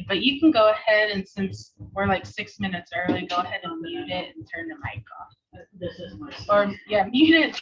but you can go ahead and since we're like 6 minutes early, go ahead and mute it and turn the mic off. This is my. Or yeah, mute it.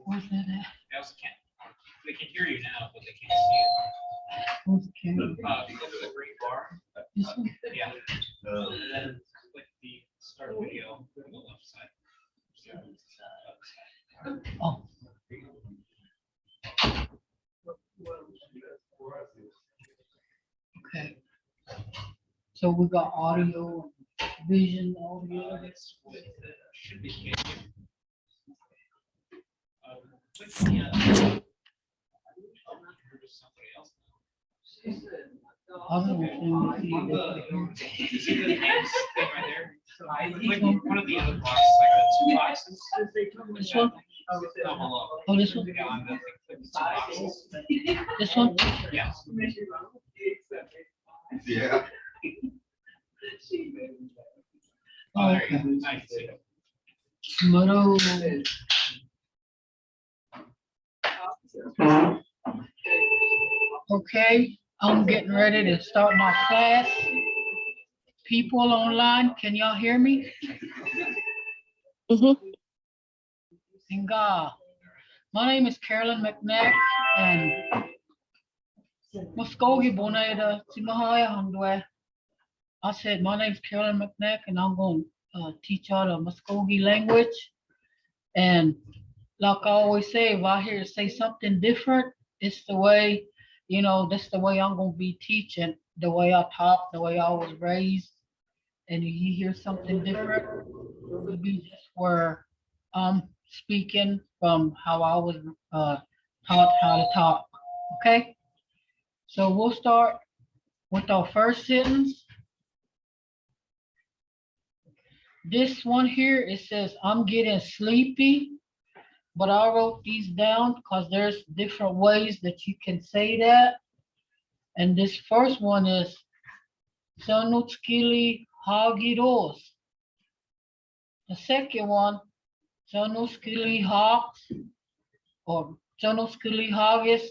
Where's that at? They also can't. They can hear you now, but they can't see you. Where's the camera? Because of the green bar. This one? Yeah. And then click the start video on the left side. Oh. Okay. So we got audio, vision, audio. Should be. Click the somebody else. Other than See the hands thing right there? Like one of the other boxes, like the two boxes. This one? Down below. Oh, this one? Yeah, on the thing, click the two boxes. This one? Yeah. Yeah. Oh, there you Okay. go. Now you can see it. Okay, I'm getting ready to start my class. People online, can y'all hear me? Inga. My name is Carolyn McNac and Mvskoke Language. I said, my name is Carolyn McNac and I'm going to teach y'all the Mvskoke language. And like I always say, if I hear say something different, it's the way, you know, that's the way I'm going to be teaching, the way I talk, the way I was raised. And if you hear something different, it would be just where I'm speaking from how I was taught how to talk. Okay? So we'll start with our first sentence. This one here, it says, I'm getting sleepy, but I wrote these down because there's different ways that you can say that. And this first one is, Sanutskili Hagiros. The second one, Sanutskili Hawks or Sanutskili Hagis.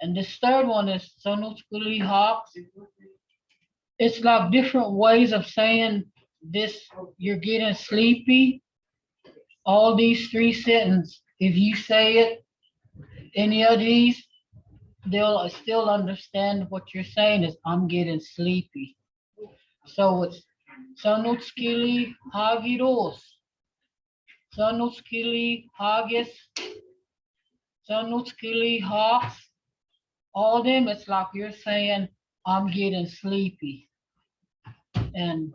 And this third one is Sanutskili Hawks. It's like different ways of saying this, you're getting sleepy. All these three sentences, if you say it, any of these, they'll still understand what you're saying is I'm getting sleepy. So it's Sanutskili Hagiros, Sanutskili Hagis, Sanutskili Hawks. All of them, it's like you're saying I'm getting sleepy. And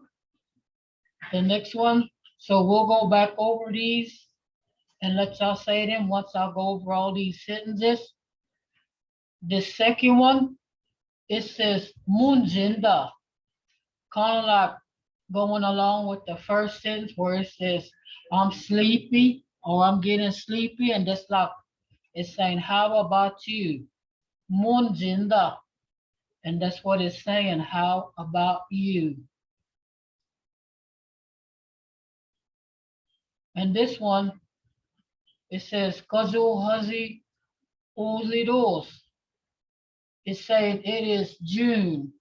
the next one, so we'll go back over these and let y'all say them once I go over all these sentences. The second one, it says Munjinda, kind of like going along with the first sentence where it says I'm sleepy or I'm getting sleepy, and that's like it's saying how about you? Munjinda. And that's what it's saying, how about you? And this one, it says Kazu Hazi Uzidos. It's saying it is June.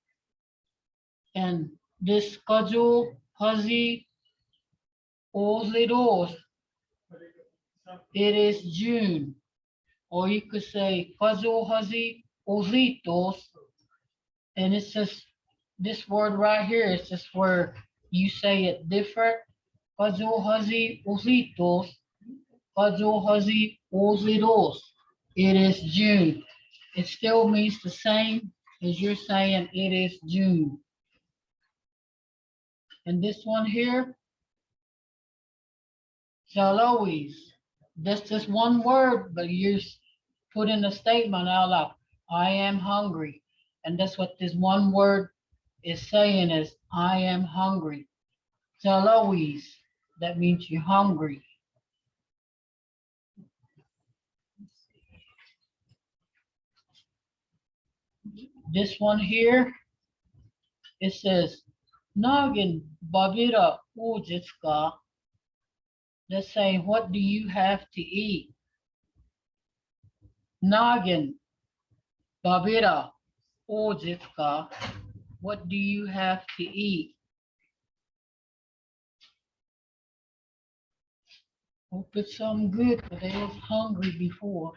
And this Kazu Hazi Uzidos, it is June. Or you could say Kazu Hazi Uzitos. And it's just this word right here, it's just where you say it different. Kazu Hazi Uzitos. Kazu Hazi Uzidos. It is June. It still means the same as you're saying it is June. And this one here, Zalois. That's just one word, but you're putting a statement out like, I am hungry. And that's what this one word is saying is, I am hungry. Zalois, that means you're hungry. This one here, it says, Nagin Babira Ujitska. That's saying, what do you have to eat? Nagin Babira Ujitska. What do you have to eat? Hope it's something good, but they was hungry before.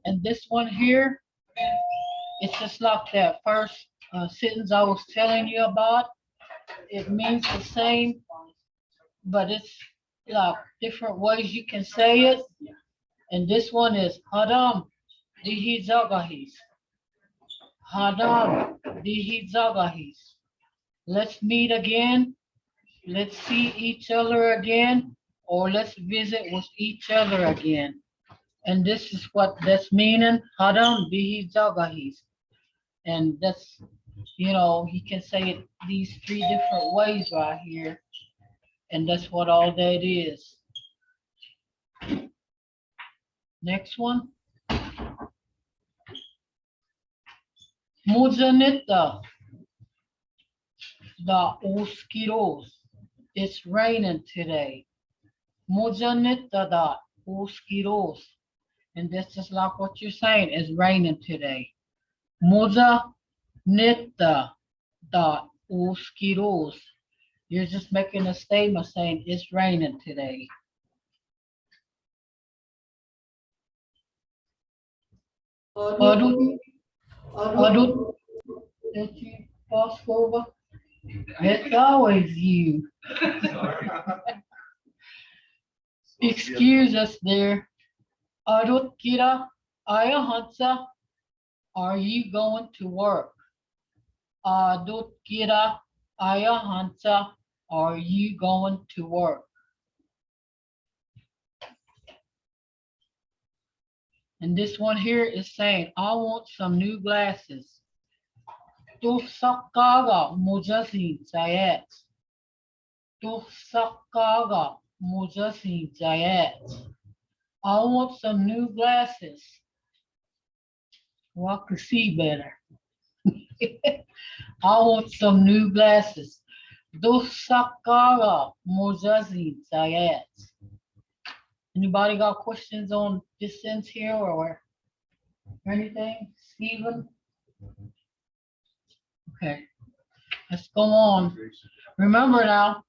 And this one here, it's just like that first sentence I was telling you about. It means the same, but it's like different ways you can say it. And this one is Hadam dihi zagahis. Hadam dihi zagahis. Let's meet again. Let's see each other again, or let's visit with each other again. And this is what that's meaning. Hadam dihi zagahis. And that's, he can say it these three different ways right here. And that's what all that is. Next one. Muzanita da uskiros. It's raining today. Muzanita da uskiros. And that's just like what you're saying. It's raining today. Muzanita da uskiros. You're just making a statement saying it's raining today. Adut, did you pass over? It's always you. Excuse us there. Adut kira ayahansa. Are you going to work? Adut kira ayahansa. Are you going to work? And this one here is saying, I want some new glasses. Tu sakaga mujasin zayat. Tu sakaga mujasin zayat. I want some new glasses. Well, I can see better. I want some new glasses. Tu sakaga mujasin zayat. Anybody got questions on this sense here or anything? Stephen? Okay, let's go on. Remember now,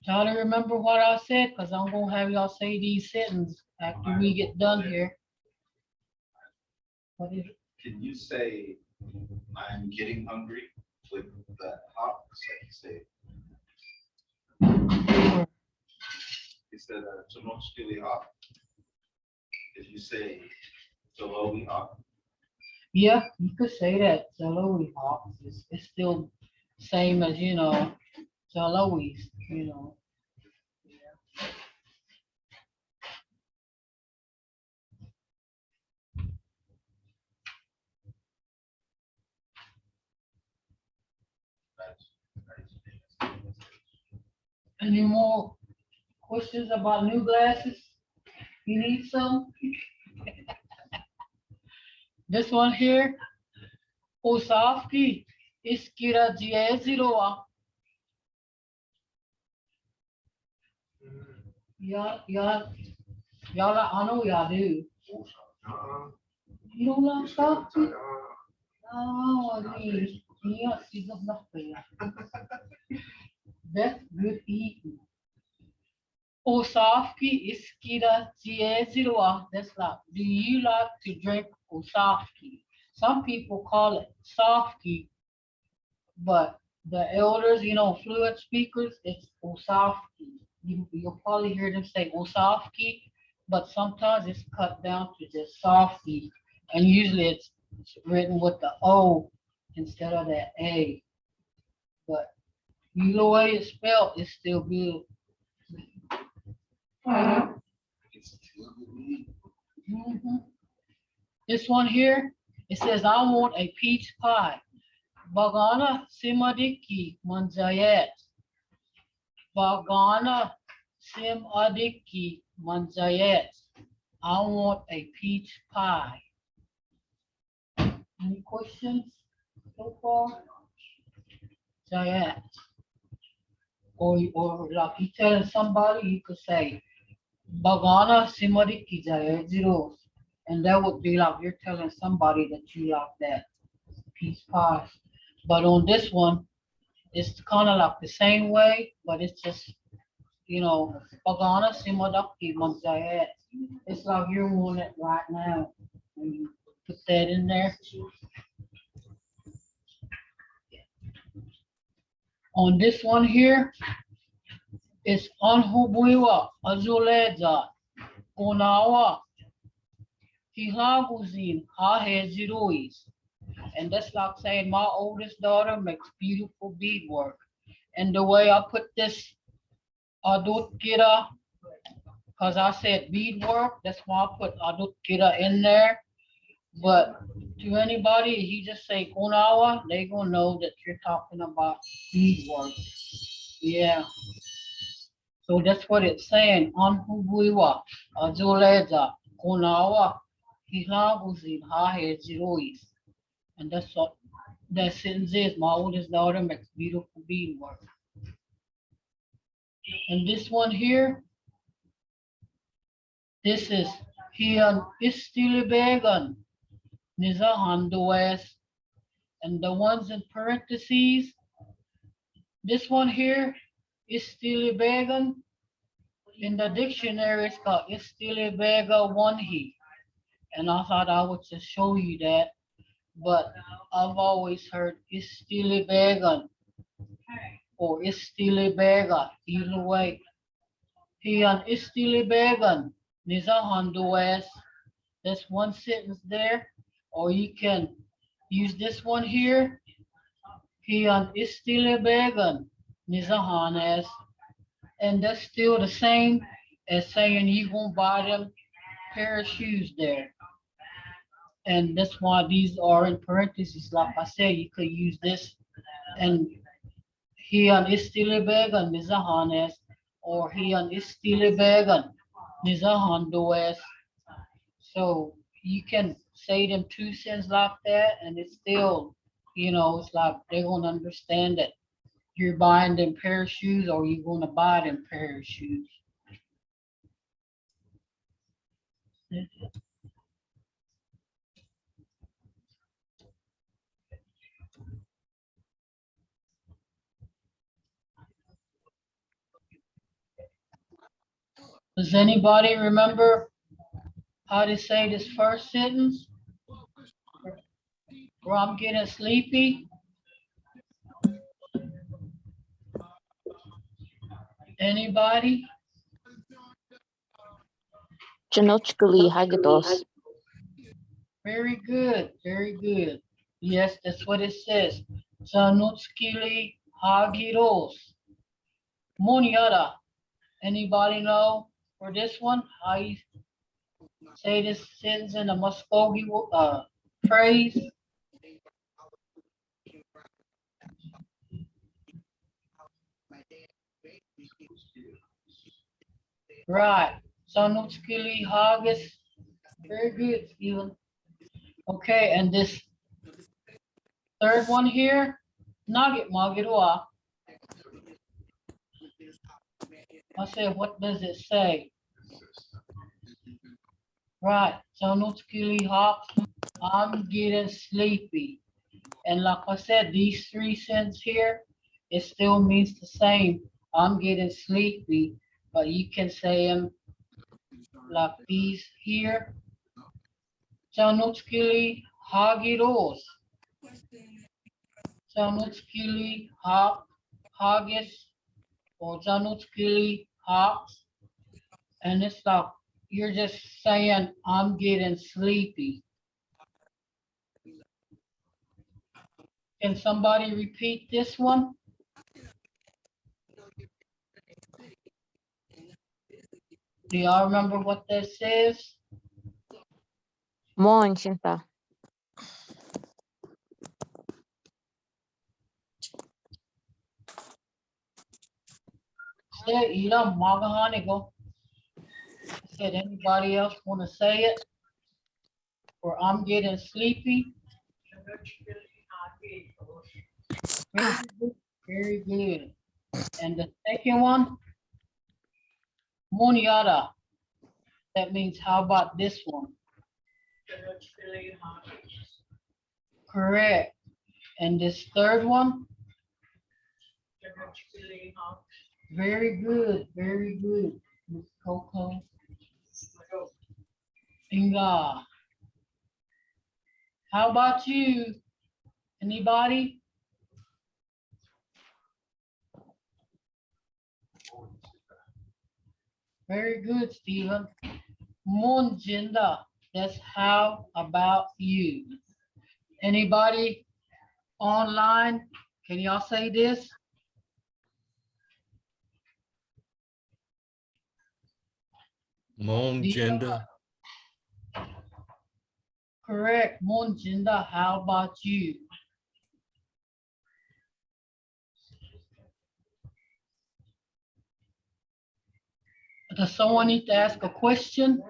try to remember what I said because I'm going to have y'all say these sentences after we get done here. What is it? Can you say, I'm getting hungry with the hop? So you said, Chumokshkili hop. If you say, Jalowi hop. Yeah, you could say that. Jalowi hop. It's still same as, Jalowi's, Any more questions about new glasses? You need some? This one here, Osafki iskira jiziroa. Y'all, I know y'all do. You don't like Safki? Oh, I mean, yeah, she's not fair. That's good eating. Osafki iskira jiziroa. That's like, do you like to drink Osafki? Some people call it Sofki, but the elders, fluent speakers, it's Osafki. You'll probably hear them say Osafki, but sometimes it's cut down to just Softy, and usually it's written with the O instead of that A. But either way it's spelled, it's still good. This one here, it says, I want a peach pie. Bagana simadiki manjayet. Bagana simadiki manjayet. I want a peach pie. Any questions so far? Jayet. Or like you telling somebody, you could say, Bagana simadiki jayet zeros. And that would be like you're telling somebody that you like that peach pie. But on this one, it's kind of like the same way, but it's just you know, pagana simadaki Mvhayv. It's like you're on it right now. When you put that in there. On this one here, it's Anhubuiwa, Azuleza, Konawa, Hilaguzin, Haheziruis. And that's like saying my oldest daughter makes beautiful beadwork. And the way I put this Adutkira, because I said beadwork, that's why I put Adutkira in there. But to anybody, you just say Konawa, they gonna know that you're talking about beadwork. Yeah. So that's what it's saying. Anhubuiwa, Azuleza, Konawa, Hilaguzin, Haheziruis. And that's what that sentence is. My oldest daughter makes beautiful beadwork. And this one here, this is Hian Istilibegan, Nizahandues. And the ones in parentheses, this one here, Istilibegan, in the dictionary it's called Istilibega One-He. And I thought I would just show you that. But I've always heard Istilibegan or Istilibega, either way. Hian Istilibegan, Nizahandues. That's one sentence there. Or you can use this one here. Hian Istilibegan, Nizahanes. And that's still the same as saying you won't buy them pair of shoes there. And that's why these are in parentheses. Like I said, you could use this and Hian Istilibegan Nizahanes or Hian Istilibegan Nizahandues. So you can say them two cents like that and it's still, you know, it's like they're gonna understand that you're buying them pair of shoes or you're gonna buy them pair of shoes. Does anybody remember how to say this first sentence? Or I'm getting sleepy? Anybody? Janochkali Hagados. Very good, very good. Yes, that's what it says. Zanutskili Hagiros. Moniara. Anybody know for this one? How you say this sentence in a Mvskoke phrase? Right. Zanutskili Hagis. Very good, Stephen. Okay, and this third one here, Nugget Magirua. I said, what does it say? Right, Zanutskili Hops, I'm getting sleepy. And like I said, these three cents here, it still means the same. I'm getting sleepy, but you can say them like these here. Zanutskili Hagiros. Zanutskili Hagis or Zanutskili Hops. And it's like you're just saying, I'm getting sleepy. Can somebody repeat this one? Do y'all remember what that says? Mon Chinta. Say, Ira Magahanigo. Said anybody else want to say it? Or I'm getting sleepy? Very good, very good. And the second one, Moniara. That means how about this one? Correct. And this third one? Very good, very good. Miss Coco. Inga. How about you? Anybody? Very good, Stephen. Munjinda. That's how about you? Anybody online? Can y'all say this? Mom, gender. Correct. Munjinda. How about you? Does someone need to ask a question?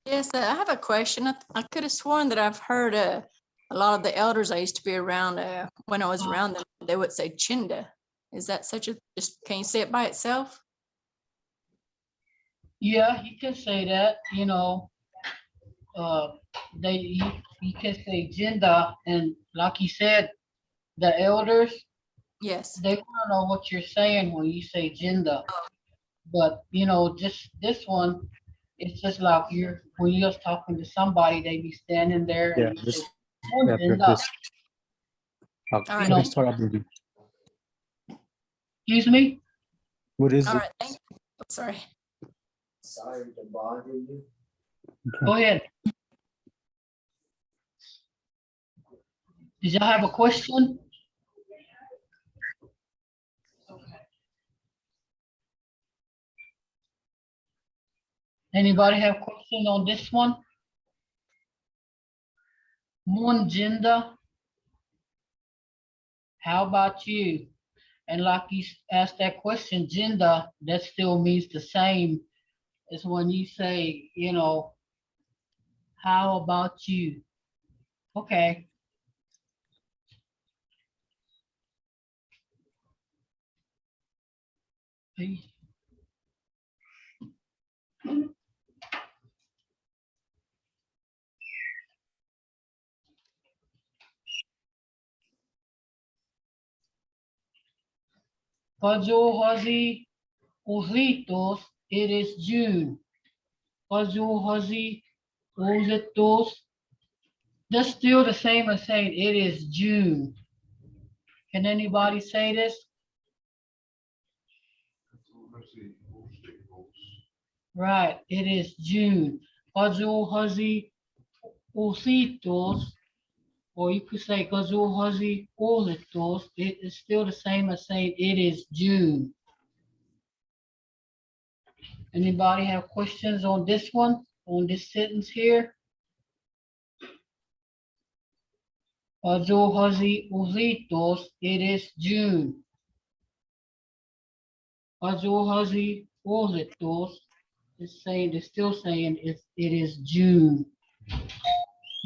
Yes, I have a question. I could have sworn that I've heard a lot of the elders I used to be around, when I was around them, they would say chinda. Is that such a, just, can you say it by itself? Yeah, you can say that, you know. You can say gender, and like you said, the elders, Yes. they want to know what you're saying when you say gender. But, you know, just this one, it's just like when you're just talking to somebody, they be standing there Yeah, and you just say, "Oh, yeah, gender." practice. All right. know- Start uploading. Excuse me? What is All it? right, thank you. Sorry. Sorry to bother you. Go ahead. Did y'all have a question? Anybody have questions on this one? Munjinda. How about you? And like you asked that question, gender, that still means the same as when you say, you know, how about you? Okay. Hazi Ojitos, it is June. Hazi Ojitos, that's still the same as saying it is June. Can anybody say this? Right, it is June. Hazi Ojitos, or you could say Hazi Ojitos, it is still the same as saying it is June. Anybody have questions on this one, on this sentence here? Hazi Ojitos, it is June. Hazi Ojitos is saying, they're still saying it is June.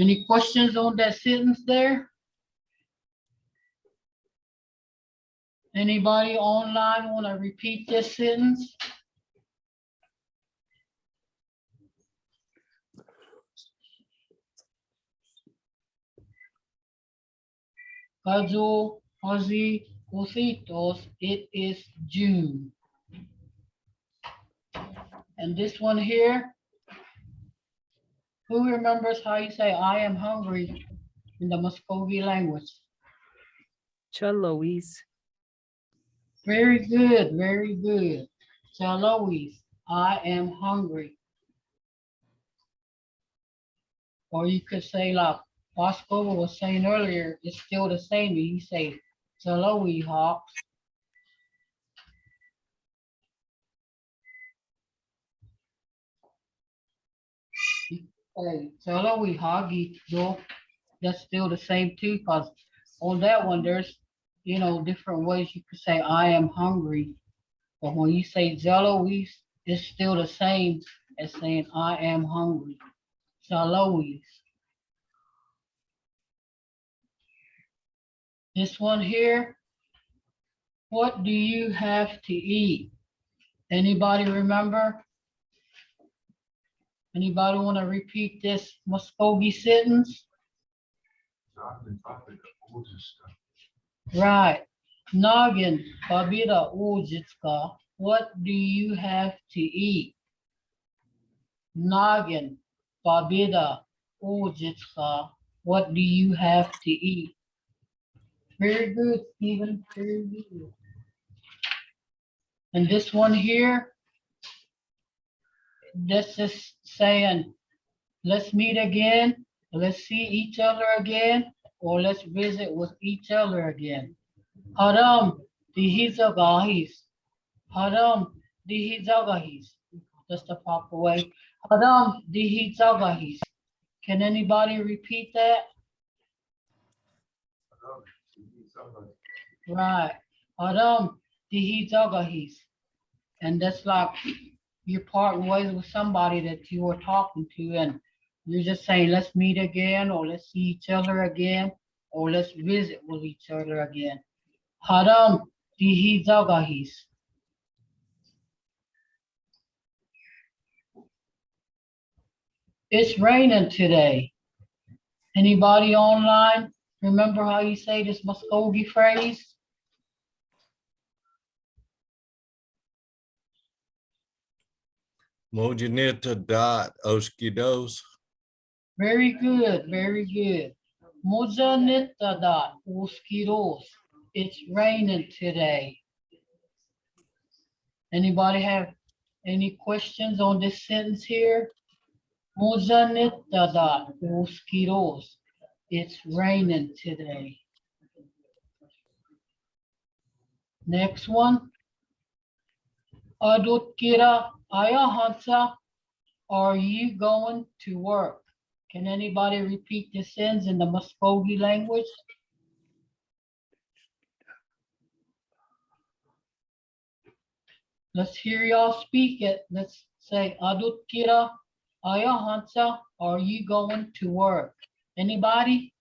Any questions on that sentence there? Anybody online want to repeat this sentence? Hazi Ojitos, it is June. And this one here, who remembers how you say I am hungry in the Mvskoke language? Louise. Very good, very good. Louise, I am hungry. Or you could say like Bosco was saying earlier, it's still the same. You say Louise Hawks. Hey, Louise Hoggy, though, that's still the same too, because on that one, there's, you know, different ways you could say I am hungry. But when you say Louise, it's still the same as saying I am hungry. Louise. This one here, what do you have to eat? Anybody remember? Anybody want to repeat this Mvskoke sentence? Right. Noggin, Babida Ujitska, what do you have to eat? Noggin, Babida Ujitska, what do you have to eat? Very good, Stephen, very good. And this one here, that's just saying, let's meet again, let's see each other again, or let's visit with each other again. Haram dihizagahis. Haram dihizagahis. That's the proper way. Haram dihizagahis. Can anybody repeat that? Right. Haram dihizagahis. And that's like you're parting ways with somebody that you were talking to, and you're just saying, let's meet again, or let's see each other again, or let's visit with each other again. Haram dihizagahis. It's raining today. Anybody online remember how you say this Mvskoke phrase? Mojanita dot oskidos. Very good, very good. Mojanitadat uskiros. It's raining today. Anybody have any questions on this sentence here? Mojanitadat uskiros. It's raining today. Next one. Adutkira ayahansa. Are you going to work? Can anybody repeat the sentence in the Mvskoke language? Let's hear y'all speak it. Let's say, Adutkira ayahansa, are you going to work? Anybody?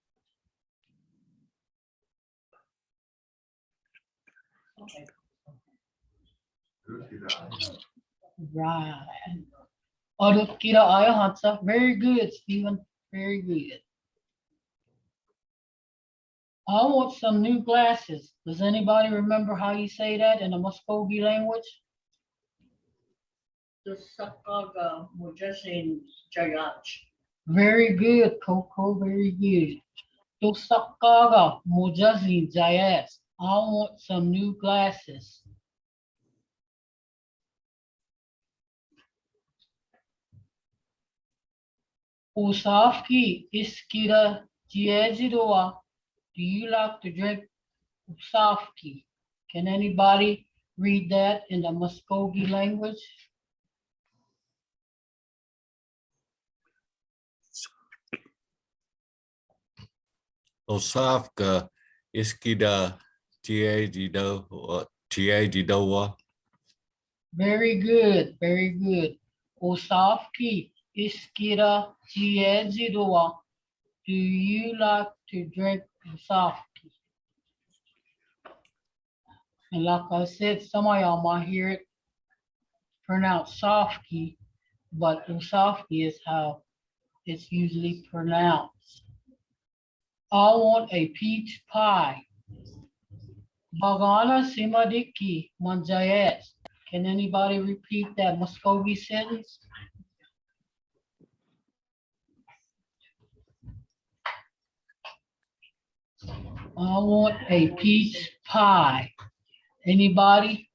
Right. Adutkira ayahansa. Very good, Stephen. Very good. I want some new glasses. Does anybody remember how you say that in the Mvskoke language? Very good, Coco. Very good. Tosakaga mujazin jayas. I want some new glasses. Usafki iskira jiajidoa. Do you like to drink usafki? Can anybody read that in the Mvskoke language? Osafka iskida tiagidoa. Very good, very good. Osafki iskira jiajidoa. Do you like to drink usafki? And like I said, some of y'all might hear it pronounced sofki, but usafki is how it's usually pronounced. I want a peach pie. Bagana simadiki manjayet. Can anybody repeat that Mvskoke sentence? I want a peach pie. Anybody?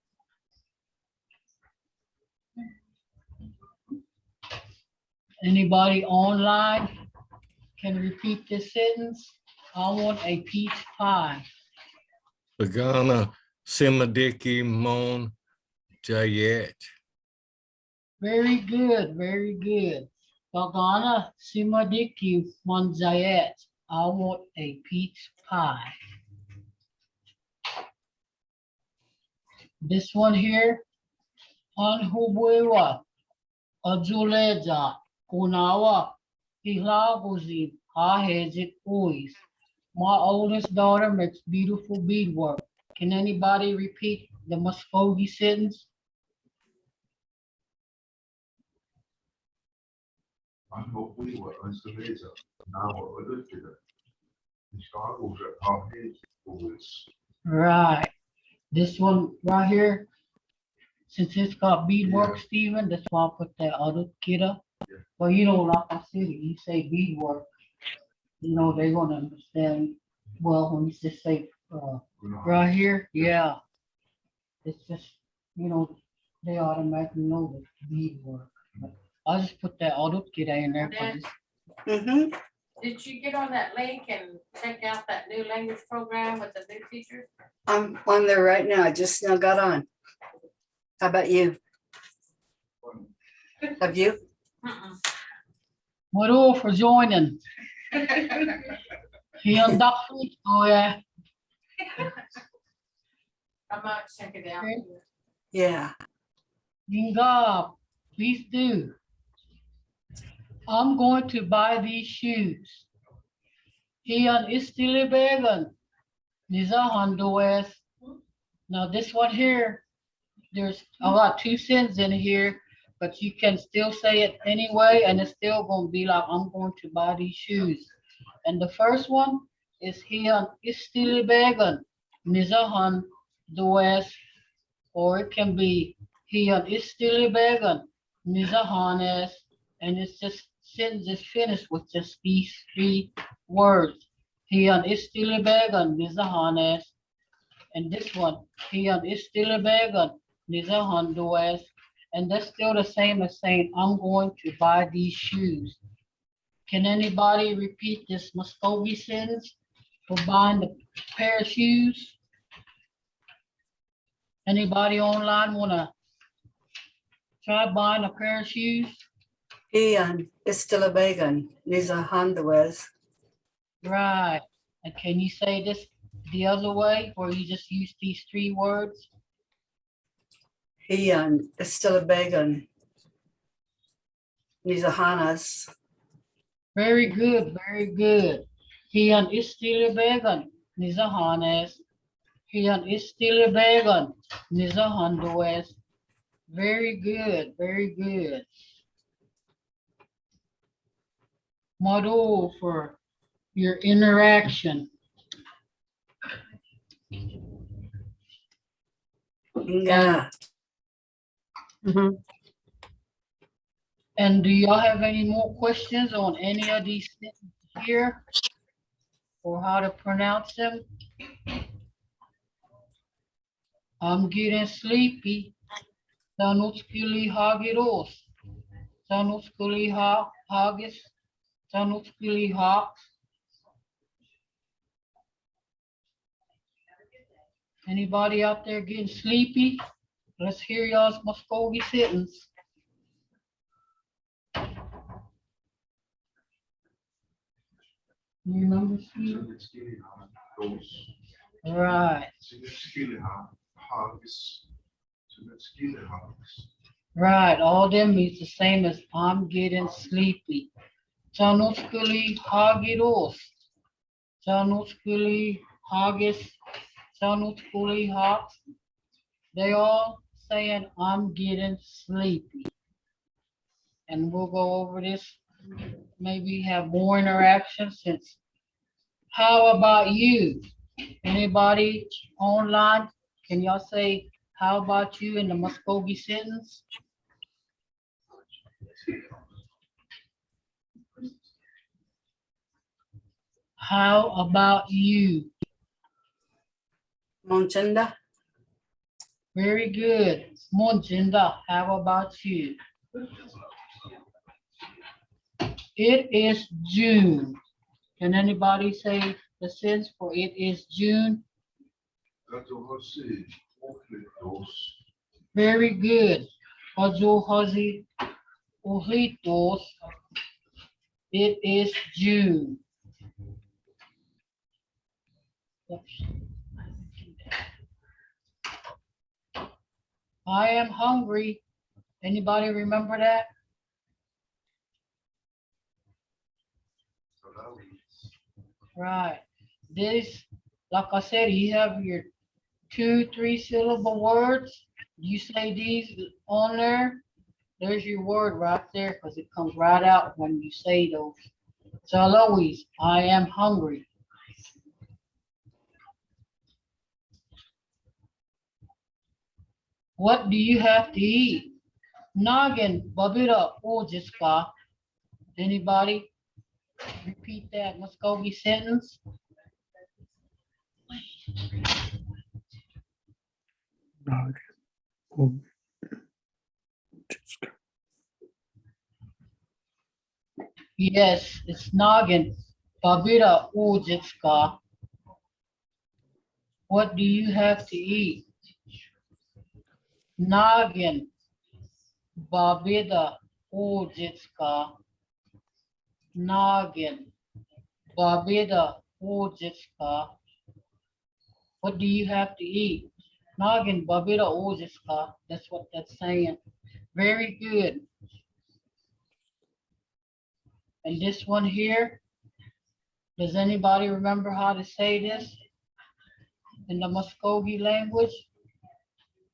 Anybody online can repeat this sentence? I want a peach pie. Bagana simadiki mon jayet. Very good, very good. Bagana simadiki manjayet. I want a peach pie. This one here, Anhubuewa, Ajuleja, Kunawa, Hilaguzin, Ahejit Uis. My oldest daughter makes beautiful beadwork. Can anybody repeat the Mvskoke sentence? Right. This one right here, since it's got beadwork, Stephen, that's why I put that other kid up. Well, you know, like I said, you say beadwork, you know, they're gonna understand, well, when you just say, right here, yeah. It's just, you know, they automatically know the beadwork. But I'll just put that other kid in there for this. Mm-hmm. Did you get on that link and check out that new language program with the new teachers? I'm on there right now. I just now got on. How about you? Have you? What for joining? He on Duffy? Oh, yeah. I might check it out. Okay. Yeah. Inga, please do. I'm going to buy these shoes. Ian Istilibegan. Nizahan Does. Now this one here, there's about 2 cents in here, but you can still say it anyway, and it's still gonna be like, I'm going to buy these shoes. And the first one is Ian Istilibegan. Nizahan Does. Or it can be Ian Istilibegan. Nizahanes. And it's just sentence is finished with just these 3 words. Ian Istilibegan. Nizahanes. And this one, Ian Istilibegan. Nizahan Does. And that's still the same as saying, I'm going to buy these shoes. Can anybody repeat this Mvskoke sentence for buying the pair of shoes? Anybody online wanna try buying a pair of shoes? Ian Istilibegan. Niza Handawes. Right. And can you say this the other way, or you just use these 3 words? Ian Istilibegan. Niza Hanas. Very good, very good. Ian Istilibegan. Nizahanes. Ian Istilibegan. Nizahandoes. Very good, very good. Model for your interaction. Inga. And do y'all have any more questions on any of these sentences here? Or how to pronounce them? I'm getting sleepy. Sanutskili hagiros. Sanutskili hagis. Sanutskili hawks. Anybody out there getting sleepy? Let's hear y'all's Mvskoke sentence. You remember, Steve? Right. Right, all them means the same as I'm getting sleepy. Sanutskili hagiros. Sanutskili hagis. Sanutskili hawks. They all saying I'm getting sleepy. And we'll go over this, maybe have more interaction since. How about you? Anybody online? Can y'all say, how about you in the Mvskoke sentence? How about you? Monchenda. Very good. Monchinda, how about you? It is June. Can anybody say the sense for it is June? Very good. Ojohozi ojitos. It is June. Oops. I am hungry. Anybody remember that? Right. This, like I said, you have your 2, 3 syllable words. You say these on there. There's your word right there because it comes right out when you say those. So always, I am hungry. What do you have to eat? Noggin, babira, ojiska. Anybody repeat that Muskogee sentence? Yes, it's noggin. Babira ujitska. What do you have to eat? Noggin. Babida ujitska. Noggin. Babida ujitska. What do you have to eat? Noggin babida ujitska. That's what that's saying. Very good. And this one here, does anybody remember how to say this in the Muskogee language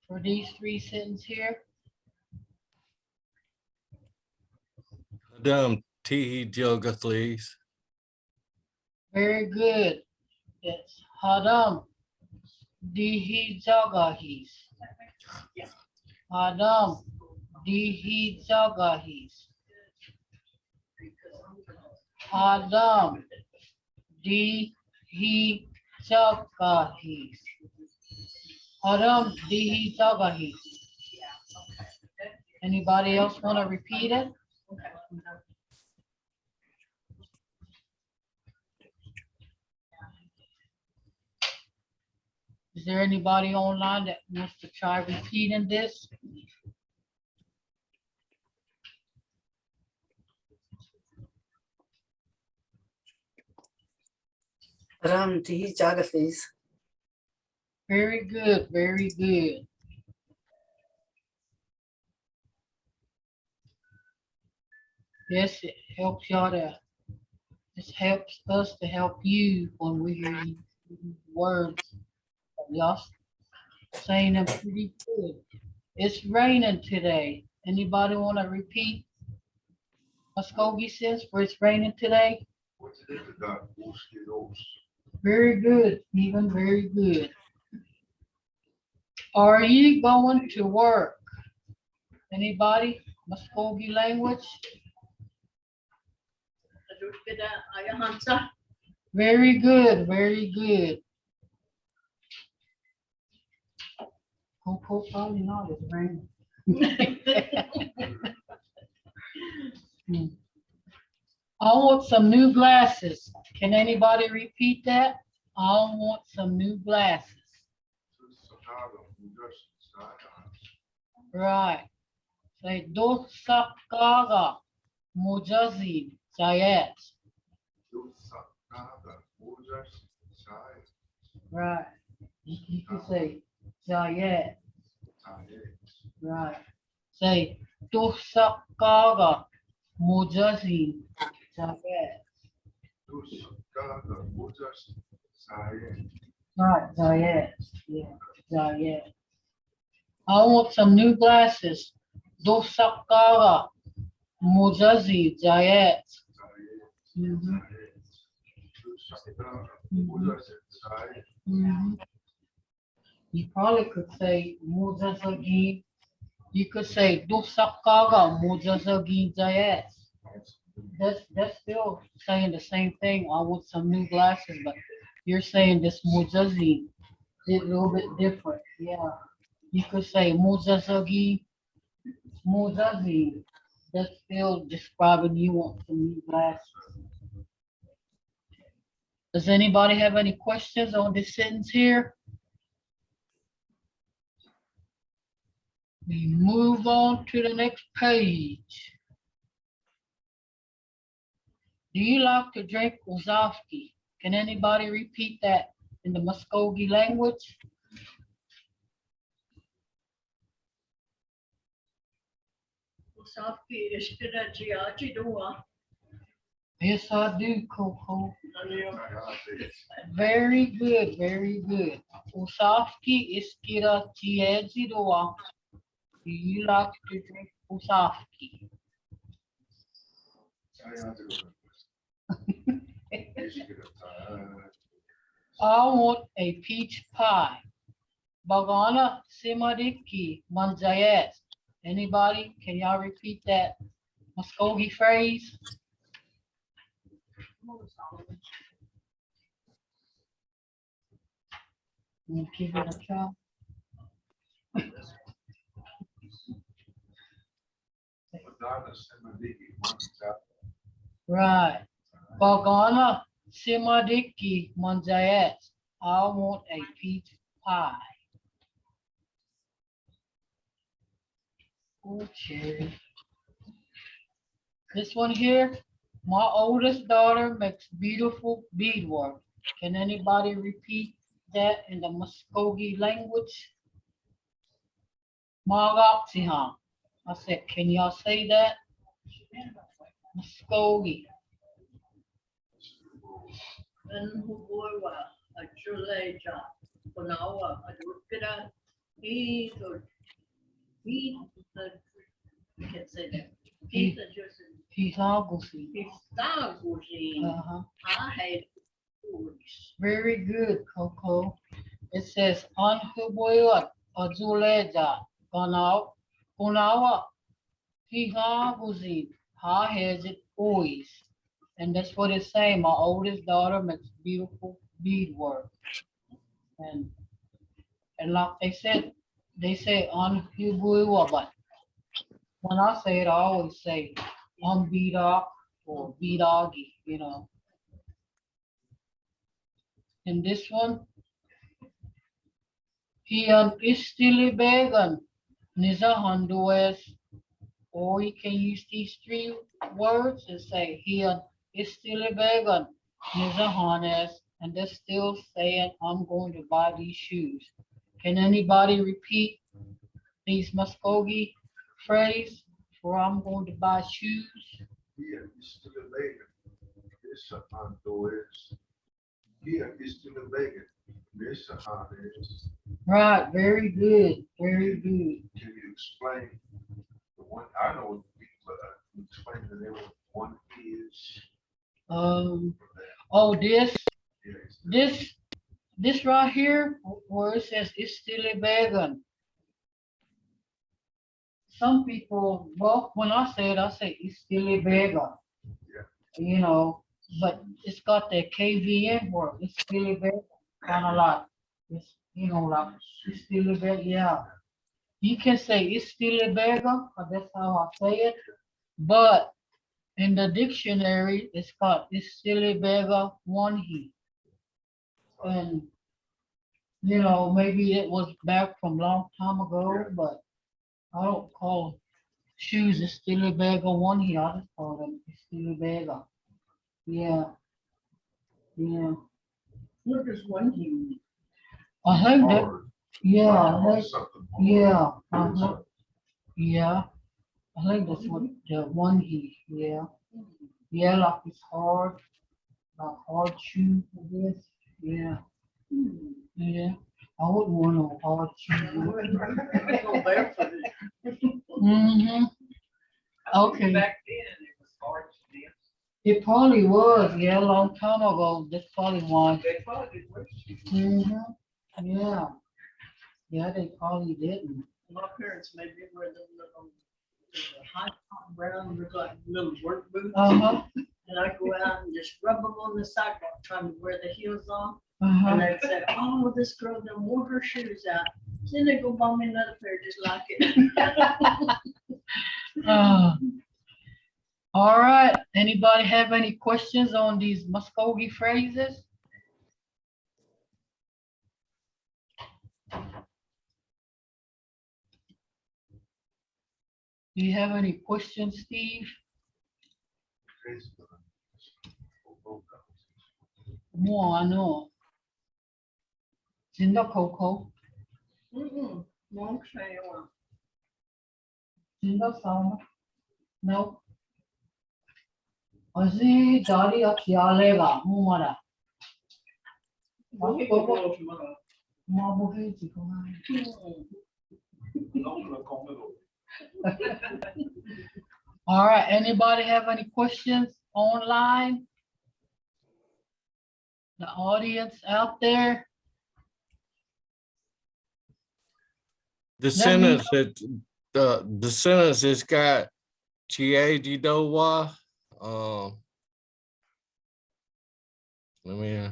for these three sentences here? Hadam tihi jogathlees. Very good. It's Hadam dihi jagahis. Hadam dihi jagahis. Hadam dihi jagahis. Hadam dihi jagahis. Anybody else want to repeat it? Is there anybody online that wants to try repeating this? Ram Tihi Jagathis. Very good, very good. Yes, it helps y'all to, this helps us to help you when we hear you words. Y'all saying them pretty good. It's raining today. Anybody want to repeat Muskogee says where it's raining today? Very good, Stephen, very good. Are you going to work? Anybody? Muskogee language? Very good, very good. Coco probably not, it's raining. I want some new glasses. Can anybody repeat that? I want some new glasses. Right. Say dosakaga mujazi zayet. Right. You can say zayet. Right. Say dosakaga mujazi zayet. Right, zayet. Yeah, zayet. I want some new glasses. Dosakaga mujazi zayet. Mhm. Mhm. You probably could say mujazagi. You could say dosakaga mujazagi zayet. That's still saying the same thing. I want some new glasses, but you're saying this mujazi is a little bit different. Yeah. You could say mujazagi, mujazi. That's still describing you want some new glasses. Does anybody have any questions on this sentence here? We move on to the next page. Do you like to drink Mvskoke? Can anybody repeat that in the Mvskoke language? Yes, I do, Coco. Very good, very good. Mvskoke iskira chiedzidoa. Do you like to drink Mvskoke? I want a peach pie. Bagana Simadiki Manjayet. Anybody? Can y'all repeat that Muskogee phrase? Give it a try. Right. Bagana Simadiki Manjayet. I want a peach pie. Okay. This one here, my oldest daughter makes beautiful beadwork. Can anybody repeat that in the Muskogee language? Magaksihan. I said, can y'all say that? Muskogee. I can't say that. He's Augustine. Uh-huh. Very good, Coco. It says, Anhuboyot, Azuleja, Ganao, Kunawa, Higaguzin, Ha has it always. And that's what it's saying. My oldest daughter makes beautiful beadwork. And like they say Anhuboyot, but when I say it, I always say Bidok or Bidoggy, you know. And this one, he is still vegan. Niza Honduras, or you can use these three words and say he is still vegan. Niza Honduras, and they're still saying I'm going to buy these shoes. Can anybody repeat these Muskogee phrase for I'm going to buy shoes? Yeah, it's still vegan. It's a Honduras. Yeah, it's still vegan. It's a Honduras. Right, very good, very good. Can you explain the one? I know people explain that there was one is. Oh, this right here, where it says it's still a vegan. Some people, well, when I say it, I say it's still a vegan. Yeah. You know, but it's got that KVN word. It's still a vegan, kind of like it's, you know, like it's still a vegan. Yeah, you can say it's still a vegan, but that's how I say it. But in the dictionary, it's got it's still a vegan one he. And you know, maybe it was back from long time ago, but I don't call shoes a Steely Beggar one here. I just call them a Steely Beggar. Yeah, yeah. What does one mean? I think that, Hard. yeah, Like something hard. yeah, yeah. I think that's what the one he, yeah. Yeah, like it's hard, like hard shoe, I guess. Yeah, yeah. I wouldn't want no hard shoe. Go barefooted. Mm-hmm. Okay. Back then, it was hard to dance. It probably was, yeah, a long time ago. That's probably why. They probably did worse. Mm-hmm. Yeah. Yeah, they probably didn't. My parents made me wear them little high top brown, look like little work boots. Uh-huh. And I'd go out and just rub them on the sidewalk, trying to wear the heels on. And Uh-huh. they'd say, oh, this girl done wore her shoes out. Then they go buy me another pair just like it. All right. Anybody have any questions on these Muskogee phrases? Do you have any questions, Steve? More, I know. Jinda Coco. Won't say one. Jinda Sama. No. Azi Dari Akialega, Mumara. All right, anybody have any questions online? The audience out there? The That means- sentence that, the sentence that's got Chiajidowa, let me,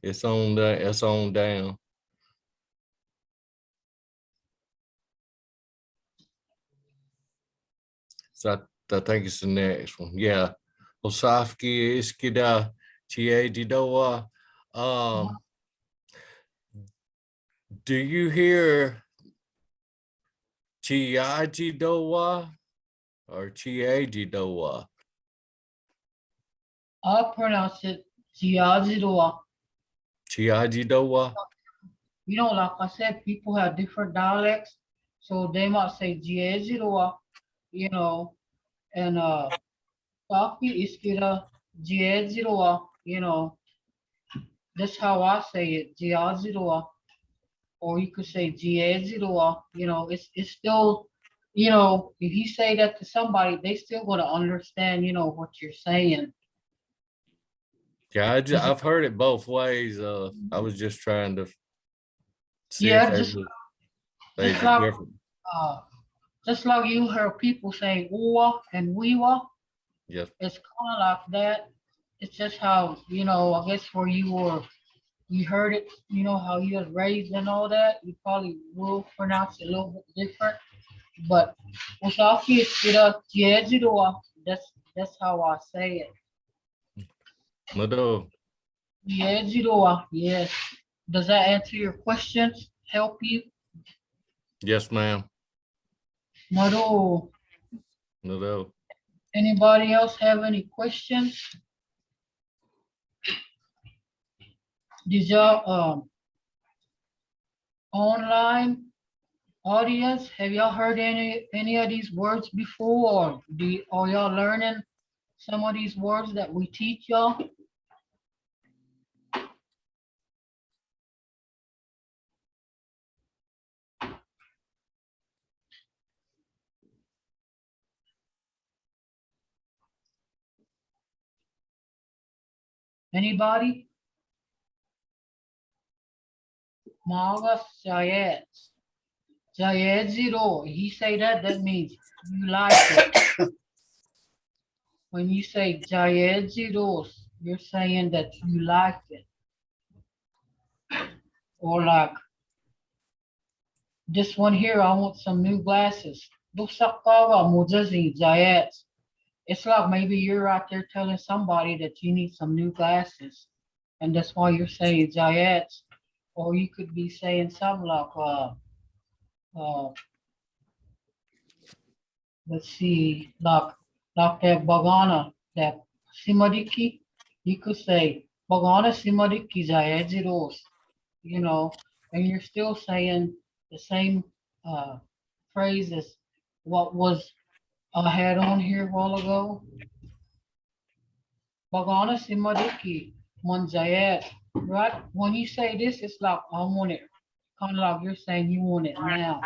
it's on down. So I think it's the next one. Yeah. Osafki Iskida Chiajidowa. Do you hear Chiajidowa or Chiajidowa? I'll pronounce it Jiazidoa. Chiajidowa? You know, like I said, people have different dialects, so they might say Jiazidoa, you know, and Safi Iskira Jiazidoa, you know, that's how I say it, Jiazidoa. Or you could say Jiazidoa, you know, it's still, you know, if you say that to somebody, they still gonna understand, you know, what you're saying. Yeah, I've heard it both ways. I was just trying to see Yeah, if just there's just a like difference. uh just like you heard people saying Uwa and Wewa, Yes, it's kind of like that. It's just how, you know, I guess where you heard it, you know, how you was raised and all that, you probably will pronounce it a little bit different. But Usaki Jiazidoa, that's how I say it. Mado. Jiazidoa, yes. Does that answer your questions? Help you? Yes, ma'am. Mado, Mado. anybody else have any questions? Did y'all online audience, have y'all heard any of these words before, or are y'all learning some of these words that we teach y'all? Anybody? Maga Jayed. Jayed zero. He say that means you like it. When you say Jayed zeros, you're saying that you like it. Or like this one here, I want some new glasses. Dusakawa mujazi Jayed. It's like maybe you're out there telling somebody that you need some new glasses, and that's why you're saying Jayed. Or you could be saying something like uh, let's see, like that Bagana, that Simadiki, you could say Bagana Simadiki Zayajiros, you know, and you're still saying the same phrase as what was I had on here a while ago. Bagana Simadiki Monzayat, right? When you say this, it's like I want it, kind of like you're saying you want it now.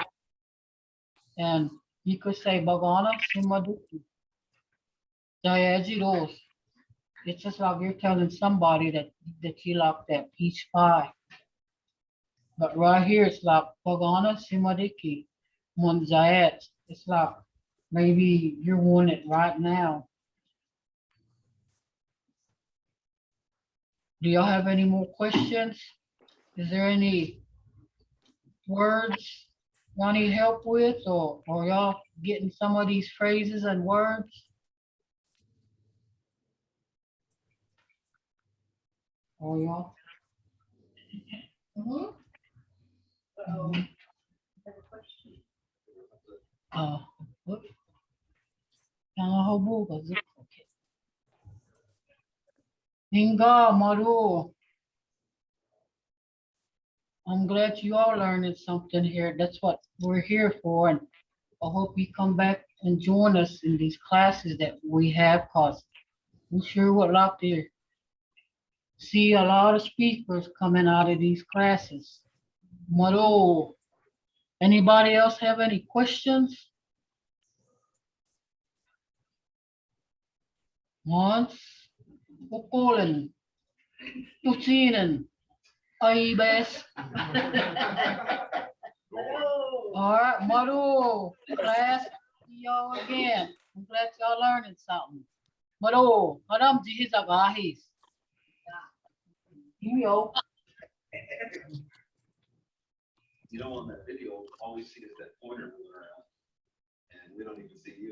And you could say Bagana Simadiki. Diageros. It's just like you're telling somebody that you like that peach pie. But right here it's like Pagana Simadiki Monzayet. It's like maybe you want it right now. Do y'all have any more questions? Is there any words y'all need help with, or y'all getting some of these phrases and words? Or y'all? Mhm. So, have a question. What? Okay. Hinga Maru. I'm glad you are learning something here. That's what we're here for. And I hope you come back and join us in these classes that we have, because we sure would like to see a lot of speakers coming out of these classes. Maru. Anybody else have any questions? Once, Ukolen, Tutinen, Ibes. All right, Mado, class, see y'all again. I'm glad y'all learning something. Mado, kadam jihis agahis. Yo. You know, on that video, all we see is that pointer moving around. And we don't even see you.